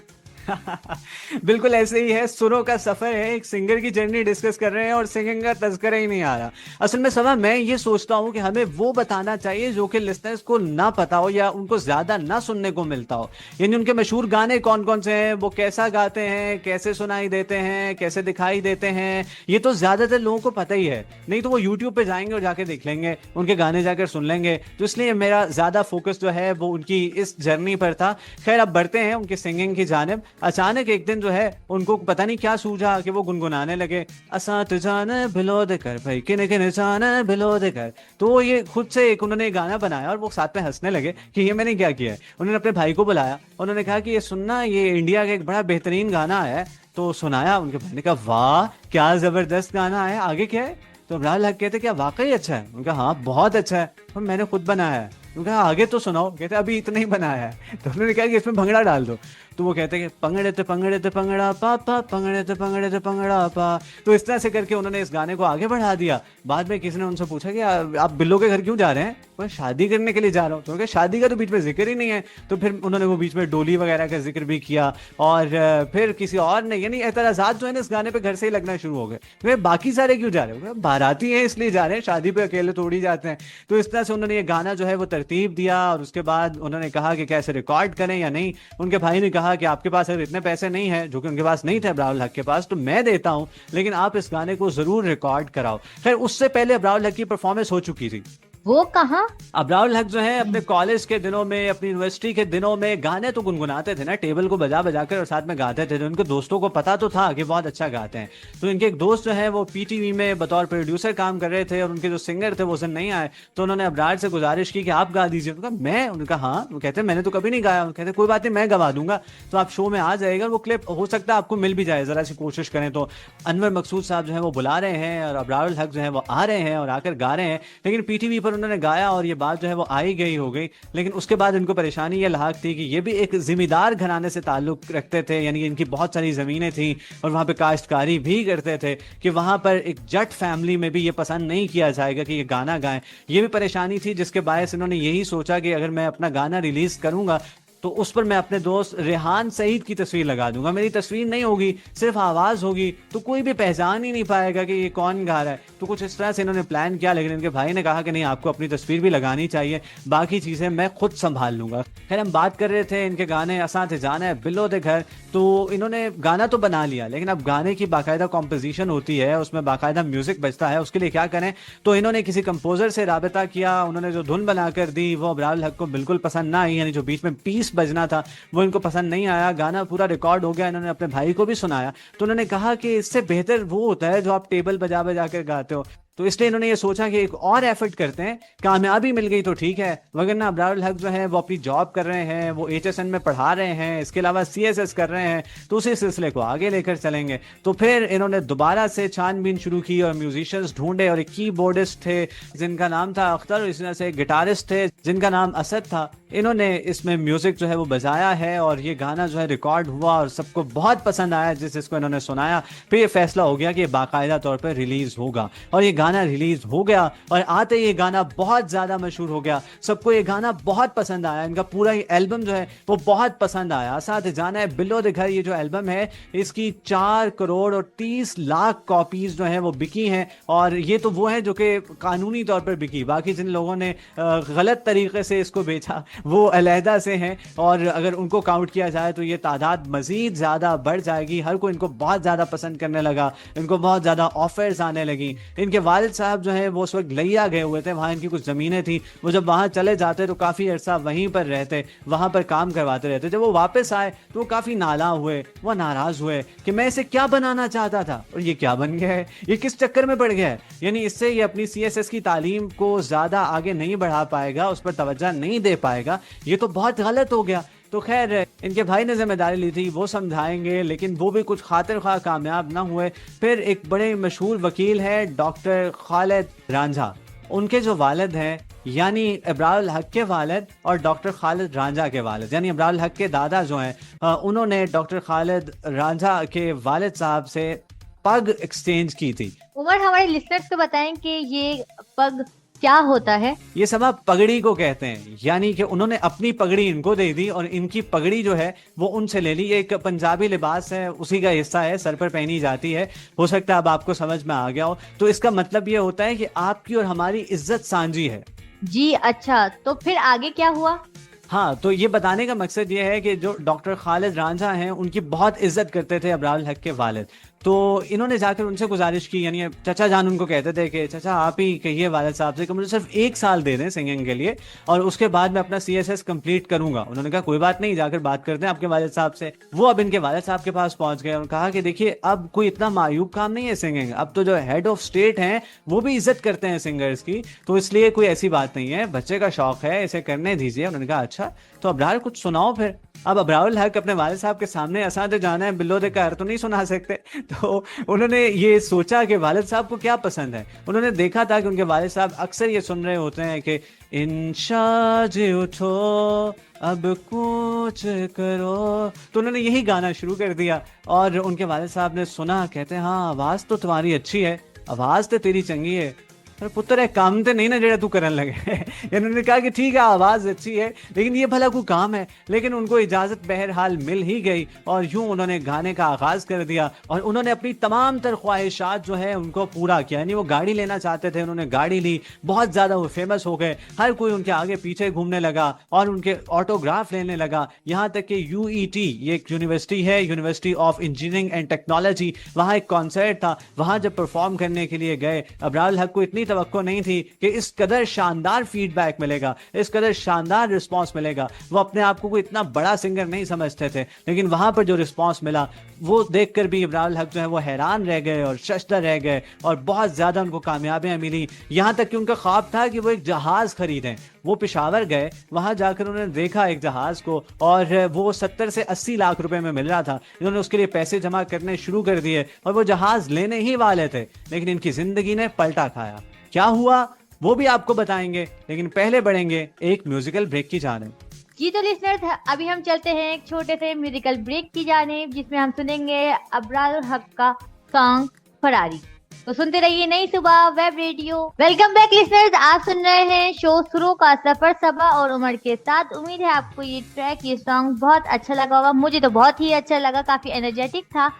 बिल्कुल ऐसे ही है, सुरों का सफर है, एक सिंगर की जर्नी डिस्कस कर रहे हैं और सिंगिंग का तज़किरा ही नहीं आ रहा। असल में सवाल मैं ये सोचता हूँ कि हमें वो बताना चाहिए जो कि लिसनर्स को ना पता हो या उनको ज्यादा ना सुनने को मिलता हो। यानी उनके मशहूर गाने कौन कौन से हैं, वो कैसा गाते हैं, कैसे सुनाई देते हैं, कैसे दिखाई देते हैं, ये तो ज्यादातर लोगों को पता ही है। नहीं तो वो यूट्यूब पे जाएंगे और जाके देख लेंगे, उनके गाने जाकर सुन लेंगे। तो इसलिए मेरा ज्यादा फोकस जो है वो उनकी इस जर्नी पर था। खैर अब बढ़ते हैं उनकी सिंगिंग की जानिब। अचानक एक दिन जो है उनको पता नहीं क्या सूझा कि वो गुनगुनाने लगे, असात जाने भिलो दे कर भाई किने किने जाने भिलो दे कर। तो ये खुद से एक उन्होंने गाना बनाया और वो साथ में हंसने लगे कि ये मैंने क्या किया है। उन्होंने अपने भाई को बुलाया, उन्होंने कहा कि ये सुनना, ये इंडिया का एक बड़ा बेहतरीन गाना है। तो सुनाया, उनके भाई ने कहा वाह क्या जबरदस्त गाना है, आगे क्या है। तो अब्रार हक कहते क्या वाकई अच्छा है? उनका हाँ बहुत अच्छा है, और मैंने खुद बनाया है। उनका आगे तो सुनाओ। कहते अभी इतना ही बनाया है। तो उन्होंने कहा कि इसमें भंगड़ा डाल दो। तो वो कहते हैं कि पंगड़े ते पंगड़ा पा पा, पंगड़े ते पंगड़ा पा। तो इस तरह से करके उन्होंने इस गाने को आगे बढ़ा दिया। बाद में किसी ने उनसे पूछा कि आप बिल्लो के घर क्यों जा रहे हैं? मैं शादी करने के लिए जा रहा हूँ। तो उन्होंने कहा शादी का तो बीच में जिक्र ही नहीं है। तो फिर उन्होंने वो बीच में डोली वगैरह का जिक्र भी किया, और फिर किसी और ने, यानी एतराजात जो है ना इस गाने पे घर से ही लगना शुरू हो गए। वे बाकी सारे क्यों जा रहे हो? बाराती हैं इसलिए जा रहे हैं, शादी पे अकेले थोड़ी जाते हैं। तो इस तरह से उन्होंने ये गाना जो है वो तरतीब दिया, और उसके बाद उन्होंने कहा कि कैसे रिकॉर्ड करें या नहीं। उनके भाई ने कहा कि आपके पास अगर इतने पैसे नहीं है, जो कि उनके पास नहीं थे अब्रार हक के पास, तो मैं देता हूं, लेकिन आप इस गाने को जरूर रिकॉर्ड कराओ। खैर उससे पहले अब्रार हक की परफॉर्मेंस हो चुकी थी। वो कहाँ? अब्रार हक जो है अपने कॉलेज के दिनों में, अपनी यूनिवर्सिटी के दिनों में गाने तो गुनगुनाते थे ना, टेबल को बजा बजा कर, और साथ में गाते थे। तो उनके दोस्तों को पता तो था कि बहुत अच्छा गाते हैं। तो इनके एक दोस्त जो है वो पीटीवी में बतौर प्रोड्यूसर काम कर रहे थे, और उनके जो सिंगर थे वो उस दिन नहीं आए। तो उन्होंने अब्रार से गुजारिश की कि आप गा दीजिए। उनका मैं, उनका हाँ। वो कहते मैंने तो कभी नहीं गाया। कहते कोई बात नहीं, मैं गवा दूंगा, तो आप शो में आ जाएगा, वो क्लिप हो सकता है आपको मिल भी जाए, जरा सी कोशिश करें। तो अनवर मकसूद साहब जो है वो बुला रहे हैं, और अब्रार हक जो है वो आ रहे हैं और आकर गा रहे हैं। लेकिन पीटीवी पर उन्होंने गाया और ये बात जो है वो आई गई हो गई। लेकिन उसके बाद इनको परेशानी ये लाक थी कि ये भी एक जिम्मेदार घराने से ताल्लुक रखते थे, यानी इनकी बहुत सारी ज़मीनें थी, और वहाँ पे काश्तकारी भी करते थे, कि वहाँ पर एक जट फैमिली में भी ये पसंद नहीं किया जाएगा कि ये गाना गाएं। ये भी परेशानी थी, जिसके बायस इन्होंने यही सोचा कि अगर मैं अपना गाना रिलीज़ करूँगा तो उस पर मैं अपने दोस्त रेहान सईद की तस्वीर लगा दूंगा। मेरी तस्वीर नहीं होगी, सिर्फ आवाज़ होगी, तो कोई भी पहचान ही नहीं पाएगा कि ये कौन गा रहा है। तो कुछ इस तरह से इन्होंने प्लान किया, लेकिन इनके भाई ने कहा कि नहीं, आपको अपनी तस्वीर भी लगानी चाहिए, बाकी चीज़ें मैं खुद संभाल लूंगा। खैर हम बात कर रहे थे इनके गाने असां थे जाना है बिल्लो दे घर। तो इन्होंने गाना तो बना लिया, लेकिन अब गाने की बाकायदा कॉम्पोजिशन होती है, उसमें बाकायदा म्यूजिक बजता है। उसके लिए क्या करें, तो इन्होंने किसी कंपोजर से राबता किया। उन्होंने जो धुन बनाकर दी वो अब्रार हक को बिल्कुल पसंद ना आई, यानी जो बीच में पीस बजना था वो इनको पसंद नहीं आया। गाना पूरा रिकॉर्ड हो गया, इन्होंने अपने भाई को भी सुनाया। तो उन्होंने कहा कि इससे बेहतर वो होता है जो आप टेबल बजा बजा कर गाते हो। तो इसलिए इन्होंने ये सोचा कि एक और एफर्ट करते हैं, कामयाबी मिल गई तो ठीक है, वरना अब्रार हक जो है वो अपनी जॉब कर रहे हैं, वो एचएसएन में पढ़ा रहे हैं, इसके अलावा सीएसएस कर रहे हैं, तो उसी सिलसिले को आगे लेकर चलेंगे। तो फिर इन्होंने दोबारा से छानबीन शुरू की और म्यूजिशियंस ढूंढे, और एक कीबोर्डिस्ट थे जिनका नाम था अख्तर, और इस तरह से गिटारिस्ट थे जिनका नाम असद था। इन्होंने इसमें म्यूजिक जो है वो बजाया है, और ये गाना जो है रिकॉर्ड हुआ और सबको बहुत पसंद आया जिसको इन्होंने सुनाया। फिर ये फैसला हो गया कि बाकायदा तौर पर रिलीज होगा, और ये गाना रिलीज हो गया। और आते ही ये गाना बहुत ज्यादा मशहूर हो गया, सबको ये गाना बहुत पसंद आया। इनका पूरा ही एल्बम जो है वो बहुत पसंद आया। साथ जाना है बिल्लो दे घर, ये जो एल्बम है इसकी 4 करोड़ और 30 लाख कॉपीज जो है वो बिकी हैं। और ये तो वो है जो कि कानूनी तौर पर बिकी, बाकी जिन लोगों ने गलत तरीके से इसको बेचा वो अलहदा से हैं, और अगर उनको काउंट किया जाए तो ये तादाद मजीद ज़्यादा बढ़ जाएगी। हर कोई इनको बहुत ज़्यादा पसंद करने लगा, इनको बहुत ज़्यादा ऑफर्स आने लगी। इनके वालिद साहब जो है वो उस वक्त लिया गए हुए थे, वहाँ इनकी कुछ ज़मीनें थी, वो जब वहाँ चले जाते तो काफ़ी अरसा वहीं पर रहते, वहाँ पर काम करवाते रहते। जब वो वापस आए तो वो काफ़ी नाला हुए, वो नाराज़ हुए कि मैं इसे क्या बनाना चाहता था और ये क्या बन गया है, ये किस चक्कर में पड़ गया है। यानी इससे ये अपनी सीएसएस की तालीम को ज़्यादा आगे नहीं बढ़ा पाएगा, उस पर तवज्जो नहीं दे पाएगा, ये तो बहुत गलत हो गया। तो खैर इनके भाई ने जिम्मेदारी ली थी, वो समझाएंगे, लेकिन वो भी कुछ खातिर खा कामयाब ना हुए। फिर एक बड़े मशहूर वकील है डॉक्टर खालिद रांझा, उनके जो वालिद हैं यानी अब्रार हक के वालिद और डॉक्टर खालिद रांझा के वालिद, यानी अब्रार हक के दादा जो हैं उन्होंने डॉक्टर खालिद रांझा के वालिद साहब से पग एक्सचेंज की थी। उमर, हमारे लिसनर्स को बताएं कि ये पग क्या होता है। ये सब आप पगड़ी को कहते हैं, यानी कि उन्होंने अपनी पगड़ी इनको दे दी और इनकी पगड़ी जो है वो उनसे ले ली। ये एक पंजाबी लिबास है, उसी का हिस्सा है, सर पर पहनी जाती है। हो सकता है अब आपको समझ में आ गया हो। तो इसका मतलब ये होता है कि आपकी और हमारी इज्जत सांझी है। जी अच्छा, तो फिर आगे क्या हुआ? हाँ, तो ये बताने का मकसद ये है कि जो डॉक्टर खालिद रांझा हैं उनकी बहुत इज्जत करते थे अब्रार हक के वालिद। तो इन्होंने जाकर उनसे गुजारिश की, यानी चचा जान उनको कहते थे कि चचा आप ही कहिए वालिद साहब से कि मुझे सिर्फ 1 साल दे दें सिंगिंग के लिए और उसके बाद मैं अपना सीएसएस कंप्लीट करूंगा। उन्होंने कहा कोई बात नहीं, जाकर बात करते हैं आपके वालिद साहब से। वो अब इनके वालिद साहब के पास पहुंच गए और कहा कि देखिए अब कोई इतना मायूब काम नहीं है सिंगिंग, अब तो जो हेड ऑफ स्टेट हैं वो भी इज्जत करते हैं सिंगर्स की, तो इसलिए कोई ऐसी बात नहीं है, बच्चे का शौक है, इसे करने दीजिए। उन्होंने कहा अच्छा, तो अब्रार कुछ सुनाओ फिर। अब अब्रार हक अपने वालिद साहब के सामने असां ते जाना है बिल्लो दे घर तो नहीं सुना सकते, तो उन्होंने ये सोचा कि वालिद साहब को क्या पसंद है। उन्होंने देखा था कि उनके वालिद साहब अक्सर ये सुन रहे होते हैं कि इंशाज उठो अब कुछ करो, तो उन्होंने यही गाना शुरू कर दिया। और उनके वालिद साहब ने सुना, कहते हैं हाँ आवाज़ तो तुम्हारी अच्छी है, आवाज़ तो तेरी चंगी है, पर पुत्र है काम तो नहीं ना जेड़ा तू करन लगे। इन्होंने कहा कि ठीक है आवाज़ अच्छी है लेकिन ये भला कोई काम है। लेकिन उनको इजाज़त बहरहाल मिल ही गई और यूं उन्होंने गाने का आगाज़ कर दिया और उन्होंने अपनी तमाम तर ख्वाहिशात जो है उनको पूरा किया। यानी वो गाड़ी लेना चाहते थे, उन्होंने गाड़ी ली, बहुत ज़्यादा वो फेमस हो गए, हर कोई उनके आगे पीछे घूमने लगा और उनके ऑटोग्राफ लेने लगा। यहाँ तक कि UET, ये एक यूनिवर्सिटी है, university of engineering and technology, वहाँ एक कॉन्सर्ट था, वहाँ जब परफॉर्म करने के लिए गए, अबरारुल हक को इतनी तवक्को नहीं थी कि इस कदर शानदार फीडबैक मिलेगा, इस कदर शानदार रिस्पांस मिलेगा। वो अपने आप को कोई इतना बड़ा सिंगर नहीं समझते थे, लेकिन वहां पर जो रिस्पांस मिला वो देखकर भी अबरारुल हक जो है वो हैरान रह गए और शशदा रह गए और बहुत ज़्यादा उनको कामयाबियां मिली। यहाँ तक कि उनका ख्वाब था कि वो एक जहाज़ खरीदें। वो पेशावर गए, वहाँ जाकर उन्होंने देखा एक जहाज़ को और वो 70 से 80 लाख रुपए में मिल रहा था। इन्होंने उसके लिए पैसे जमा करने शुरू कर दिए और वो जहाज़ लेने ही वाले थे, लेकिन इनकी ज़िंदगी ने पलटा खाया। क्या हुआ वो भी आपको बताएंगे, लेकिन पहले बढ़ेंगे एक म्यूजिकल ब्रेक की जानिब। जी तो लिसनर्स, अभी हम चलते हैं एक छोटे से म्यूजिकल ब्रेक की जानिब, जिसमें हम सुनेंगे अबरारुल हक का सॉन्ग फरारी। तो सुनते रहिए नई सुबह web radio. Welcome back listeners, आप सुन रहे हैं शो सुरों का सफर सबा और उमर के साथ। उम्मीद है आपको ये ट्रैक, ये सॉन्ग बहुत अच्छा लगा होगा। मुझे तो बहुत ही अच्छा लगा, काफी एनर्जेटिक था।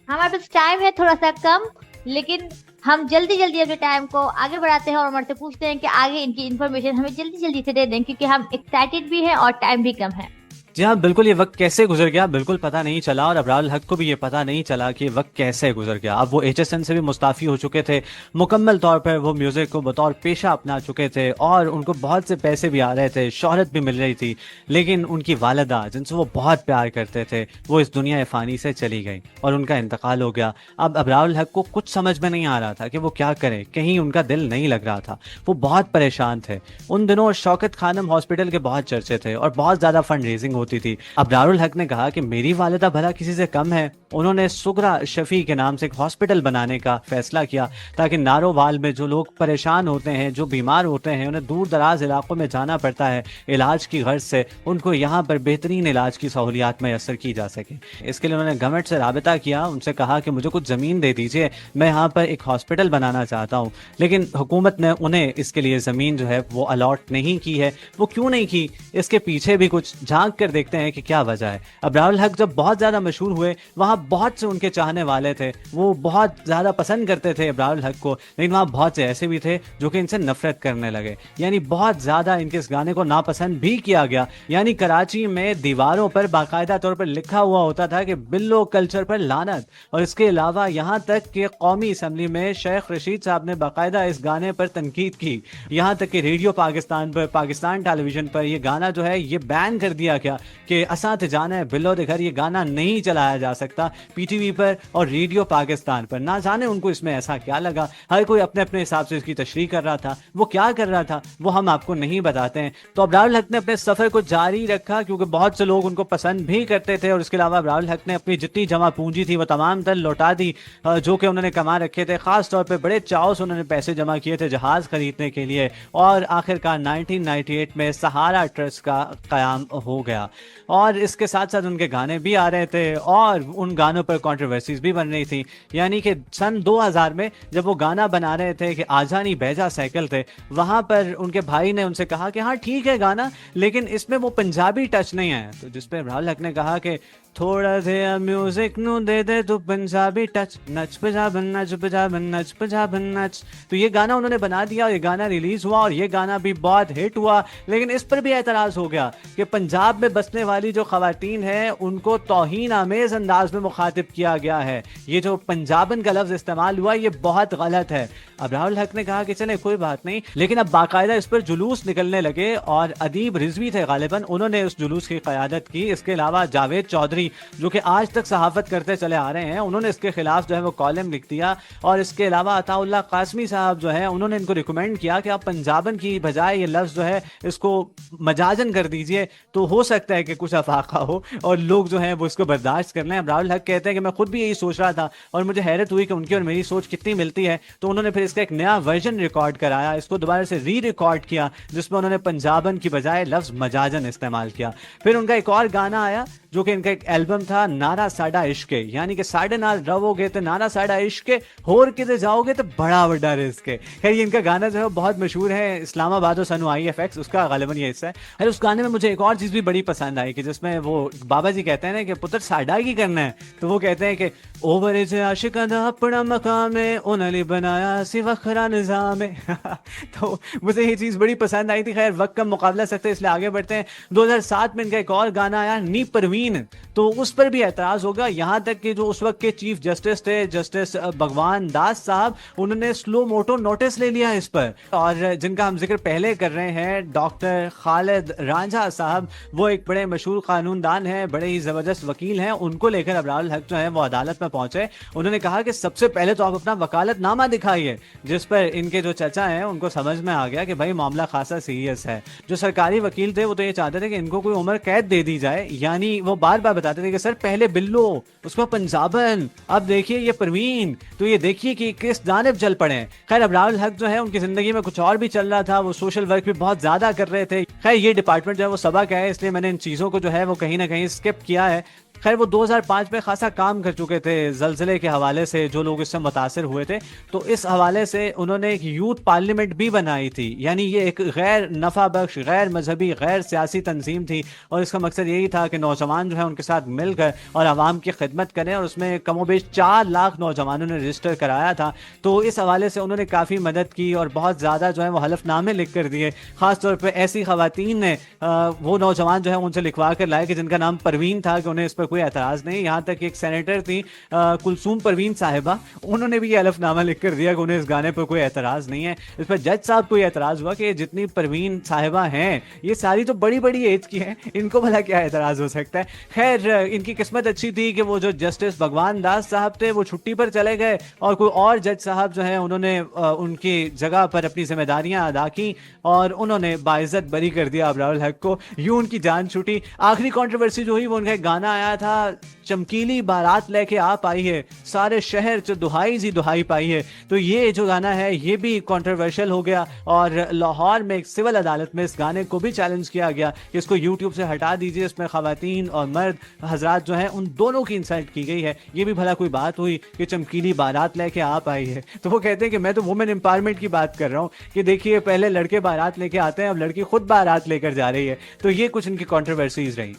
हमारे पास टाइम है थोड़ा सा कम, लेकिन हम जल्दी जल्दी अपने टाइम को आगे बढ़ाते हैं और उमर से पूछते हैं कि आगे इनकी इन्फॉर्मेशन हमें जल्दी जल्दी से दे दें, क्योंकि हम एक्साइटेड भी हैं और टाइम भी कम है। जी हाँ बिल्कुल, ये वक्त कैसे गुजर गया बिल्कुल पता नहीं चला और अबरारुल हक को भी ये पता नहीं चला कि वक्त कैसे गुजर गया। अब वो HSN से भी मुस्ताफ़ी हो चुके थे, मुकम्मल तौर पर वो म्यूज़िक को बतौर पेशा अपना चुके थे और उनको बहुत से पैसे भी आ रहे थे, शोहरत भी मिल रही थी। लेकिन उनकी वालिदा जिनसे वो बहुत प्यार करते थे वो इस दुनिया फ़ानी से चली गई और उनका इंतकाल हो गया। अब अबरारुल हक को कुछ समझ में नहीं आ रहा था कि वो क्या करें, कहीं उनका दिल नहीं लग रहा था, वो बहुत परेशान थे। उन दिनों शौकत खानम हॉस्पिटल के बहुत चर्चे थे और बहुत ज़्यादा फंड रेजिंग होती थी। अबरारुल हक ने कहा कि मेरी वालिदा भला किसी से कम है। उन्होंने सुगरा शफी के नाम से एक हॉस्पिटल बनाने का फैसला किया ताकि नारोवाल में जो लोग परेशान होते हैं, जो बीमार होते हैं, उन्हें दूर दराज इलाकों में जाना पड़ता है इलाज की गर्ज से, उनको यहाँ पर बेहतरीन इलाज की सहूलियात मैसर की जा सके। इसके लिए उन्होंने गवर्नमेंट से राबिता किया, उनसे कहा कि मुझे कुछ ज़मीन दे दीजिए, मैं यहाँ पर एक हॉस्पिटल बनाना चाहता हूँ। लेकिन हुकूमत ने उन्हें इसके लिए ज़मीन जो है वो अलॉट नहीं की है। वो क्यों नहीं की, इसके पीछे भी कुछ झांक कर देखते हैं कि क्या वजह है। अबरारुल हक जब बहुत ज़्यादा मशहूर हुए, वहाँ बहुत से उनके चाहने वाले थे, वो बहुत ज़्यादा पसंद करते थे अबरारुल हक को, लेकिन वहाँ बहुत से ऐसे भी थे जो कि इनसे नफरत करने लगे। यानी बहुत ज़्यादा इनके इस गाने को नापसंद भी किया गया। यानी कराची में दीवारों पर बाकायदा तौर पर लिखा हुआ होता था कि बिल्लो कल्चर पर लानत। और इसके अलावा यहाँ तक कि कौमी असम्बली में शेख रशीद साहब ने बाकायदा इस गाने पर तनकीद की। यहाँ तक कि रेडियो पाकिस्तान पर, पाकिस्तान टेलीविजन पर ये गाना जो है ये बैन कर दिया गया कि असात जाना है बिल्लो दे घर, ये गाना नहीं चलाया जा सकता PTV पर और रेडियो पाकिस्तान पर। ना जाने उनको इसमें ऐसा क्या लगा, हर कोई अपने अपने हिसाब से इसकी तशरीह कर रहा था। वो क्या कर रहा था वो हम आपको नहीं बताते हैं। तो अबरारुल हक ने अपने सफ़र को जारी रखा क्योंकि बहुत से लोग उनको पसंद भी करते थे। और इसके अलावा अबरारुल हक ने अपनी जितनी जमा पूंजी थी वो तमाम तर लौटा दी जो कि उन्होंने कमा रखे थे। ख़ास तौर पर बड़े चाव से उन्होंने पैसे जमा किए थे जहाज़ खरीदने के लिए और आखिरकार 1998 में सहारा ट्रस्ट का क़याम हो गया। और इसके साथ साथ उनके गाने भी आ रहे थे और उन गानों पर कंट्रोवर्सीज भी बन रही थी। यानी कि सन 2000 में जब वो गाना बना रहे थे कि आजानी बैजा साइकिल थे, वहाँ पर उनके भाई ने उनसे कहा कि हाँ ठीक है गाना, लेकिन इसमें वो पंजाबी टच नहीं है। तो जिस पे अबरारुल हक ने कहा कि थोड़ा से म्यूजिक नू दे दे तो पंजाबी टच, नच पंजाबन नच पंजाबन नच पंजाबन नच। तो ये गाना उन्होंने बना दिया और ये गाना रिलीज हुआ और ये गाना भी बहुत हिट हुआ। लेकिन इस पर भी एतराज़ हो गया कि पंजाब में बसने वाली जो ख़वातीन हैं उनको तौहीन आमेज़ अंदाज में मुखातिब किया गया है। ये जो पंजाबन का लफ्ज़ इस्तेमाल हुआ ये बहुत गलत है। अबरारुल हक ने कहा कि चले कोई बात नहीं, लेकिन अब बाकायदा इस पर जुलूस निकलने लगे और अदीब रिजवी थे गालिबन, उन्होंने उस जुलूस की क़यादत की। इसके अलावा जावेद चौधरी चौधरी जो कि आज तक सहाफत करते चले आ रहे हैं, उन्होंने इसके खिलाफ जो है वो कॉलम लिख दिया। और इसके अलावा अताउल्लाह कासमी साहब जो है उन्होंने इनको रिकमेंड किया कि आप पंजाबन की बजाय ये लफ्ज़ जो है इसको मजाजन कर दीजिए, तो हो सकता है कि कुछ अफाका हो और लोग जो हैं वो इसको बर्दाश्त कर लें। अबरारुल हक कहते हैं कि मैं खुद भी यही सोच रहा था और मुझे हैरत हुई कि उनकी और मेरी सोच कितनी मिलती है, तो उन्होंने फिर इसका एक नया वर्जन रिकॉर्ड कराया, इसको दोबारा से री रिकॉर्ड किया जिसमें उन्होंने पंजाबन की बजाय लफ्ज़ मजाजन इस्तेमाल किया। फिर उनका एक और गाना आया जो कि इनका एक एल्बम था, नारा साडा इश्क, यानी कि साढ़े नाल रहोगे तो नारा साडा इश्क, होर किते जाओगे तो बड़ा बड़ा रिस्क है। खैर ये इनका गाना जो है बहुत मशहूर है, इस्लामाबाद और सनु IFX उसका गालिबन ये हिस्सा है। खैर उस गाने में मुझे एक और चीज़ भी बड़ी पसंद आई कि जिसमें वो बाबा जी कहते हैं ना कि पुत्र साडा की करना है, तो वो कहते हैं कि ओवर इज आशिका दा अपना मकाम है उन्होंने बनाया सी वखरा निज़ाम है। तो मुझे ये चीज़ बड़ी पसंद आई थी। खैर वक्त का मुकाबला सकते हैं इसलिए आगे बढ़ते हैं। 2007 में इनका एक और गाना आया नी परवीन, तो उस पर भी एतराज़ होगा। यहाँ तक कि जो उस वक्त के चीफ जस्टिस थे, जस्टिस भगवान दास साहब, उन्होंने स्लो मोटो नोटिस ले लिया इस पर। और जिनका हम जिक्र पहले कर रहे हैं, डॉक्टर खालिद रांझा साहब, वो एक बड़े मशहूर कानूनदान हैं, बड़े ही ज़बरदस्त वकील हैं। उनको लेकर अबरारुल हक जो है वो अदालत में पहुंचे। उन्होंने कहा कि सबसे पहले तो आप अपना वकालतनामा दिखाइए, जिस पर इनके जो चचा हैं उनको समझ में आ गया कि भाई मामला खासा सीरियस है। जो सरकारी वकील थे वो तो ये चाहते थे कि इनको कोई उम्र कैद दे दी जाए, यानी वो बार बार बताते थे कि सर पहले बिल्लो, उसको पंजाबन, अब देखिए ये परवीन, तो ये देखिए कि किस जानिब चल पड़े। खैर अबरारुल हक जो है उनकी जिंदगी में कुछ और भी चल रहा था, वो सोशल वर्क भी बहुत ज्यादा कर रहे थे। खैर ये डिपार्टमेंट जो है वो सबक है, इसलिए मैंने इन चीज़ों को जो है वो कहीं ना कहीं स्किप किया है। खैर वो 2005 में खासा काम कर चुके थे ज़लज़ले के हवाले से, जो लोग इससे मुतासिर हुए थे, तो इस हवाले से उन्होंने एक यूथ पार्लियामेंट भी बनाई थी। यानी ये एक गैर नफ़ा बख्श, गैर मजहबी, गैर सियासी तंजीम थी और इसका मकसद यही था कि नौजवान जो है उनके साथ मिलकर और आवाम की खिदमत करें। और उसमें कमोबेश 4 लाख नौजवानों ने रजिस्टर कराया था। तो इस हवाले से उन्होंने काफ़ी मदद की और बहुत ज़्यादा जो है वो हलफनामे लिख कर दिए। ख़ासतौर पर ऐसी ख़वातीन ने वो नौजवान जो है उनसे लिखवा कर लाए कि जिनका नाम परवीन था, कि उन्हें इस पर कोई एतराज़ नहीं। यहाँ तक एक सेनेटर थी कुलसूम परवीन साहिबा, उन्होंने भी ये हलफनामा लिख कर दिया कि उन्हें इस गाने पर कोई एतराज़ नहीं है। इस पर जज साहब को एतराज़ हुआ कि जितनी परवीन साहिबा हैं ये सारी तो बड़ी बड़ी एज की हैं, इनको भला क्या एतराज़ हो सकता है। खैर इनकी किस्मत अच्छी थी कि वो जो जस्टिस भगवान दास साहब थे वो छुट्टी पर चले गए और कोई और जज साहब जो है उन्होंने उनकी जगह पर अपनी जिम्मेदारियां अदा की और उन्होंने बाइज्जत बरी कर दिया अबरारुल हक को। यूं उनकी जान छूटी। आखिरी कंट्रोवर्सी जो हुई वो उनका एक गाना आया था, चमकीली बारात लेके आप आई है, सारे शहर च दुहाई जी दुहाई पाई है। तो ये जो गाना है ये भी कंट्रोवर्शियल हो गया और लाहौर में एक सिविल अदालत में इस गाने को भी चैलेंज किया गया कि इसको यूट्यूब से हटा दीजिए, इसमें खवातीन और मर्द हजरात जो हैं उन दोनों की इंसल्ट की गई है। ये भी भला कोई बात हुई कि चमकीली बारात लेके आप आई है। तो वो कहते हैं कि मैं तो वुमेन एम्पावरमेंट की बात कर रहा हूँ कि देखिए पहले लड़के बारात लेके आते हैं, अब लड़की खुद बारात लेकर जा रही है। तो ये कुछ इनकी कंट्रोवर्सीज रही।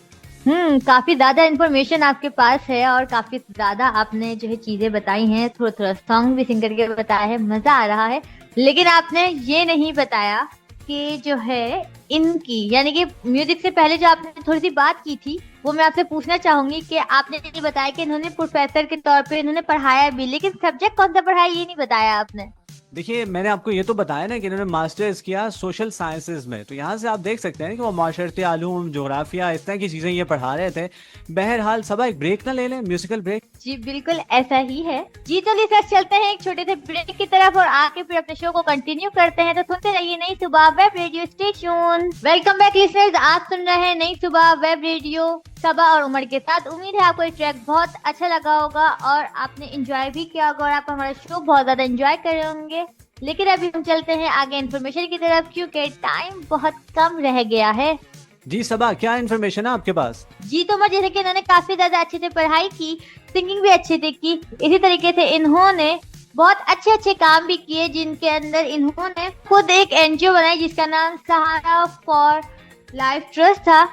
काफी ज्यादा इंफॉर्मेशन आपके पास है और काफी ज्यादा आपने जो है चीजें बताई हैं, थोड़ा थोड़ा सॉन्ग भी सिंग करके बताया है, मजा आ रहा है। लेकिन आपने ये नहीं बताया कि जो है इनकी, यानी कि म्यूजिक से पहले जो आपने थोड़ी सी बात की थी वो मैं आपसे पूछना चाहूंगी कि आपने ये बताया कि इन्होंने प्रोफेसर के तौर पे इन्होंने पढ़ाया भी, लेकिन सब्जेक्ट कौन सा पढ़ाया ये नहीं बताया आपने। देखिए मैंने आपको ये तो बताया ना कि इन्होंने मास्टर्स किया सोशल साइंसेज में, तो यहाँ से आप देख सकते हैं कि वो माशरती आलूम, जोग्राफिया, इस तरह की चीज़ें ये पढ़ा रहे थे। बहरहाल सबा एक ब्रेक ना ले लें, म्यूजिकल ब्रेक। जी बिल्कुल ऐसा ही है जी। तो लिसनर्स चलते हैं एक छोटे से ब्रेक की तरफ और आके फिर अपने शो को कंटिन्यू करते हैं। तो सुनते रहिए नई सुबह web radio station. Welcome back listeners, आप सुन रहे हैं नई सुबह वेब रेडियो सबा और उमर के साथ। उम्मीद है आपको ये ट्रैक बहुत अच्छा लगा होगा और आपने एंजॉय भी किया होगा और आप हमारा शो बहुत ज्यादा एंजॉय कर रहे होंगे। लेकिन अभी हम चलते हैं आगे इन्फॉर्मेशन की तरफ क्योंकि टाइम बहुत कम रह गया है। जी सबा, क्या इन्फॉर्मेशन है आपके पास? जी तो मैं जैसे कि इन्होंने काफी ज्यादा अच्छे से पढ़ाई की, सिंगिंग भी अच्छे से की, इसी तरीके से इन्होंने बहुत अच्छे अच्छे काम भी किए, जिनके अंदर इन्होंने खुद एक एनजीओ बनाई जिसका नाम सहारा फॉर लाइफ ट्रस्ट था।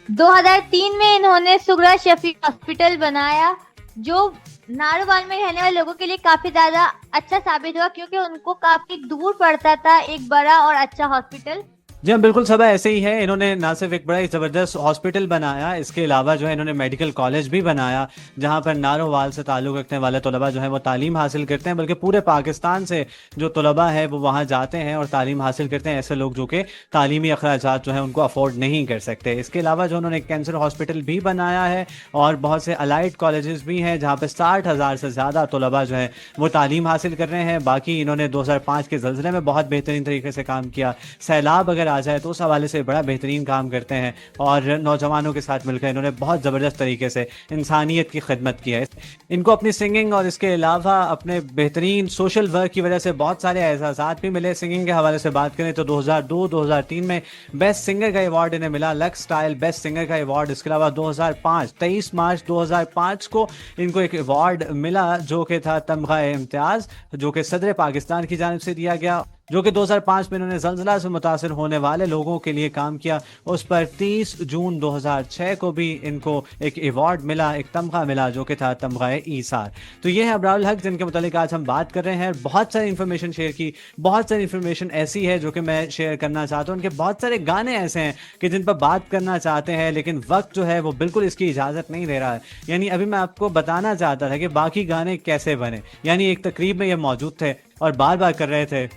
2003 में इन्होंने सुगरा शफी हॉस्पिटल बनाया जो नारोवाल में रहने वाले लोगों के लिए काफी ज्यादा अच्छा साबित हुआ क्योंकि उनको काफी दूर पड़ता था एक बड़ा और अच्छा हॉस्पिटल। जी हाँ, बिल्कुल सब ऐसे ही है। इन्होंने ना सिर्फ एक बड़ा ही ज़बरदस्त हॉस्पिटल बनाया, इसके अलावा जो है इन्होंने मेडिकल कॉलेज भी बनाया, जहाँ पर नारोवाल से ताल्लुक़ रखने वाले तलबा जो है वो तालीम हासिल करते हैं, बल्कि पूरे पाकिस्तान से जो तलबा है वो वहाँ जाते हैं और तालीम हासिल करते हैं, ऐसे लोग जो कि तालीमी अखराजात जो है उनको अफोर्ड नहीं कर सकते। इसके अलावा जो उन्होंने एक कैंसर हॉस्पिटल भी बनाया है और बहुत से अलाइड कॉलेजेस भी हैं, जहाँ पर 60,000 से ज़्यादा तलबा जो है वो तालीम हासिल कर रहे हैं। बाकी इन्होंने 2005 के ज़लज़ले में बहुत बेहतरीन तरीके से काम किया, सैलाब अगर आ जाए तो उस हवाले से बड़ा बेहतरीन काम करते हैं, और नौजवानों के साथ मिलकर इन्होंने बहुत ज़बरदस्त तरीके से इंसानियत की खिदमत की है। इनको अपनी सिंगिंग और इसके अलावा अपने बेहतरीन सोशल वर्क की वजह से बहुत सारे एजाज़ात भी मिले। सिंगिंग के हवाले से बात करें तो 2002-2003 में बेस्ट सिंगर का अवार्ड इन्हें मिला, लक्स स्टाइल बेस्ट सिंगर का अवार्ड। इसके अलावा 2005 23 मार्च 2005 को इनको एक अवार्ड मिला जो कि था तमग़ा इम्तियाज़, जो कि सदर पाकिस्तान की जानिब से दिया गया, जो कि 2005 में इन्होंने ज़लज़ला से मुतासिर होने वाले लोगों के लिए काम किया। उस पर 30 जून 2006 को भी इनको एक अवार्ड मिला, एक तमगा मिला, जो कि था तमगा ईसार। तो ये है अबरारुल हक जिनके मुतालिक आज हम बात कर रहे हैं। बहुत सारी इन्फॉर्मेशन शेयर की, बहुत सारी इन्फॉर्मेशन ऐसी है जो कि मैं शेयर करना चाहता हूँ। उनके बहुत सारे गाने ऐसे हैं कि जिन पर बात करना चाहते हैं, लेकिन वक्त जो है वो बिल्कुल इसकी इजाज़त नहीं दे रहा है। यानी अभी मैं आपको बताना चाहता था कि बाकी गाने कैसे बने। यानी एक तकरीब में ये मौजूद थे और बार बार कर रहे थे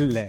ले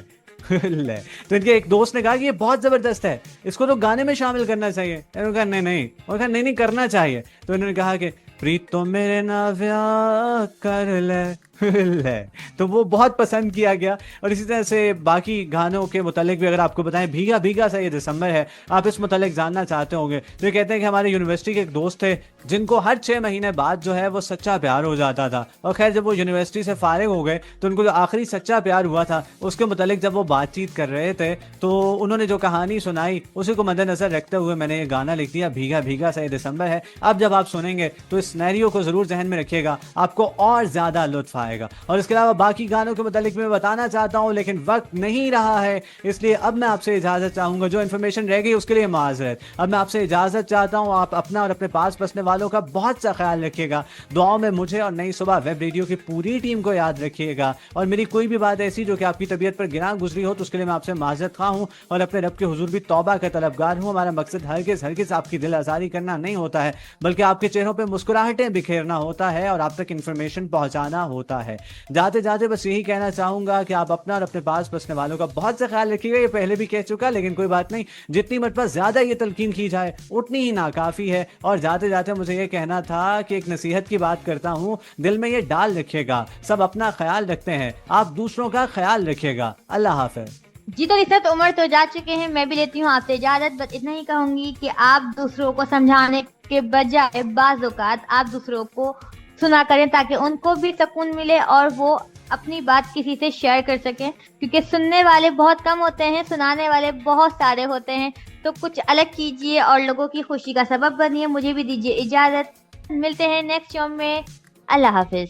ले। तो इनके एक दोस्त ने कहा कि ये बहुत ज़बरदस्त है, इसको तो गाने में शामिल करना चाहिए। इन्होंने कहा नहीं नहीं, और कहा नहीं नहीं करना चाहिए। तो इन्होंने कहा कि प्रीत तो मेरे ना व्याह कर ले ले। तो वो बहुत पसंद किया गया। और इसी तरह से बाकी गानों के मुतालिक भी अगर आपको बताएं, भीगा भीगा सा ये दिसंबर है, आप इस मुतालिक जानना चाहते होंगे तो ये कहते हैं कि हमारे यूनिवर्सिटी के एक दोस्त थे जिनको हर 6 महीने बाद जो है वो सच्चा प्यार हो जाता था। और खैर जब वो यूनिवर्सिटी से फारिग हो गए तो उनको जो आखिरी सच्चा प्यार हुआ था उसके मुतालिक जब वो बातचीत कर रहे थे तो उन्होंने जो कहानी सुनाई उसी को मद्देनजर रखते हुए मैंने ये गाना लिख दिया, भीगा भीगा सा ये दिसंबर है। अब जब आप सुनेंगे तो इस सिनेरियो को ज़रूर जहन में रखिएगा, आपको और ज़्यादा लुत्फ आएगा। और इसके अलावा बाकी गानों के मुतालिक मैं बताना चाहता हूँ, लेकिन वक्त नहीं रहा है, इसलिए अब मैं आपसे इजाज़त चाहूँगा। जो इन्फॉर्मेशन रह गई उसके लिए माज़रत। अब मैं आपसे इजाज़त चाहता हूँ। आप अपना और अपने पास बसने वालों का बहुत सा ख्याल रखिएगा। दुआओं में मुझे और नई सुबह वेब रेडियो की पूरी टीम को याद रखिएगा। और मेरी कोई भी बात ऐसी जो कि आपकी तबीयत पर गिरां गुजरी हो तो उसके लिए मैं आपसे माज़रत खा हूँ और अपने रब के हुजूर भी तौबा का तलबगार हूँ। हमारा मकसद हरगिज़ आपकी दिल आज़ारी करना नहीं होता है, बल्कि आपके चेहरों पर मुस्कुराहटें बिखेरना होता है और आप तक इन्फॉर्मेशन पहुँचाना होता है। जाते जाते बस यही कहना चाहूँगा कि आप अपना और अपने पास बसने वालों का बहुत सा ख्याल रखिएगा। ये पहले भी कह चुका, लेकिन कोई बात नहीं, जितनी मरतबा ज़्यादा ये तलकीन की जाए उतनी ही नाकाफ़ी है। और जाते जाते मुझे ये कहना था कि एक नसीहत की बात करता हूँ, दिल में ये डाल रखिएगा, सब अपना ख्याल रखते हैं, आप दूसरों का ख्याल रखिएगा। अल्लाह हाफ़िज़। जी तो रिश्वत उमर तो जा चुके हैं, मैं भी लेती हूँ आपसे इजाजत। बस इतना ही कहूंगी कि आप दूसरों को समझाने के बजाय बाज़ औक़ात आप दूसरों को सुना करें ताकि उनको भी सुकून मिले और वो अपनी बात किसी से शेयर कर सकें, क्योंकि सुनने वाले बहुत कम होते हैं, सुनाने वाले बहुत सारे होते हैं। तो कुछ अलग कीजिए और लोगों की खुशी का सबब बनिए। मुझे भी दीजिए इजाजत, मिलते हैं नेक्स्ट शो में। अल्लाह हाफिज।